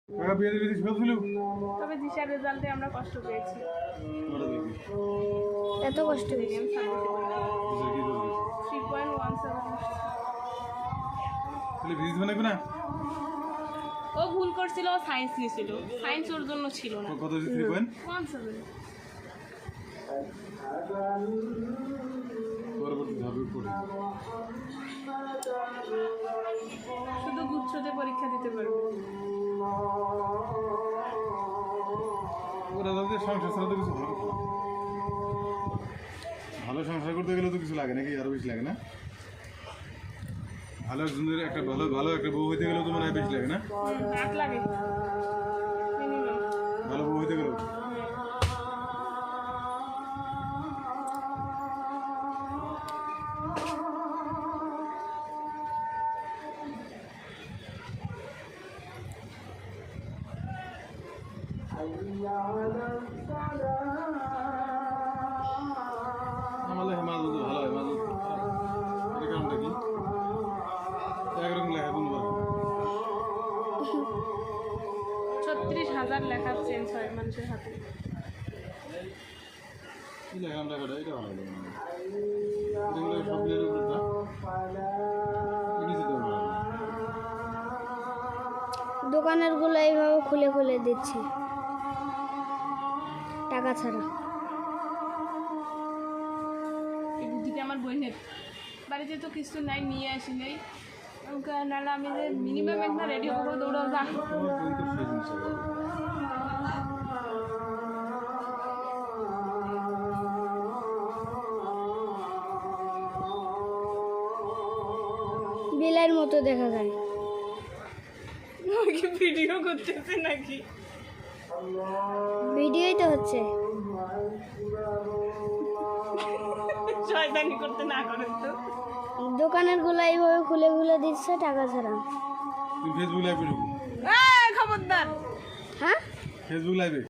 তবে দিশার রেজাল্টে আমরা কষ্ট পেয়েছি। এত কষ্ট হয়েছে। 3.17 ও ভুল করছিল, ও সায়েন্স নিয়েছিল, সায়েন্স ওর জন্য ছিল না। কত 3.17 পরবর্তী ধাপে পড়ে শুধু গুচ্ছতে পরীক্ষা দিতে পারবে। ওরা তাদের সংসার ছাড়া তো কিছু ভালো না। ভালো সংসার করতে গেলে তো কিছু লাগে নাকি, আরো বেশি লাগে না? ভালো একজনের একটা ভালো একটা বউ হইতে গেলেও তো মনে হয় বেশি লাগে না? 8 লাগে মিনিমাম। ভালো বউ হইতে গেলেও আমার লেখা মাছ ভালো হয়, মাছ এটা কারণটা কি? একরকম লেখা কোন 36,000 লেখা চেঞ্জ হয় মানুষের হাতে। কি লেখা লেখাটা এটা ভালো লাগে না, এগুলো সব প্লেয়ারের উপর না ইংরেজিতে ভালো লাগে। দোকানের গুলো এইভাবে খুলে খুলে দিচ্ছে টাকা ছাড়া। এই বুদ্ধিটা আমার বোনের বাড়িতে তো কিছু নাই, নিয়ে আসি নাই। নাহলে আমি যে মিনিমাম একটা রেডি হবো দৌড়াও যা। তোমার বোন তো সেই জিনিস আছে। বিলের মতো দেখা যায়। কি ভিডিও করতেছে নাকি? ভিডিওই তো হচ্ছে। শয়তানি করতে না করেন তো। দোকানের গুলো এইভাবে খুলে খুলে দিচ্ছে টাকা ছাড়া। তুমি ফেসবুক লাইভে ঢুকো, খবরদার। হ্যাঁ ফেসবুক লাইভে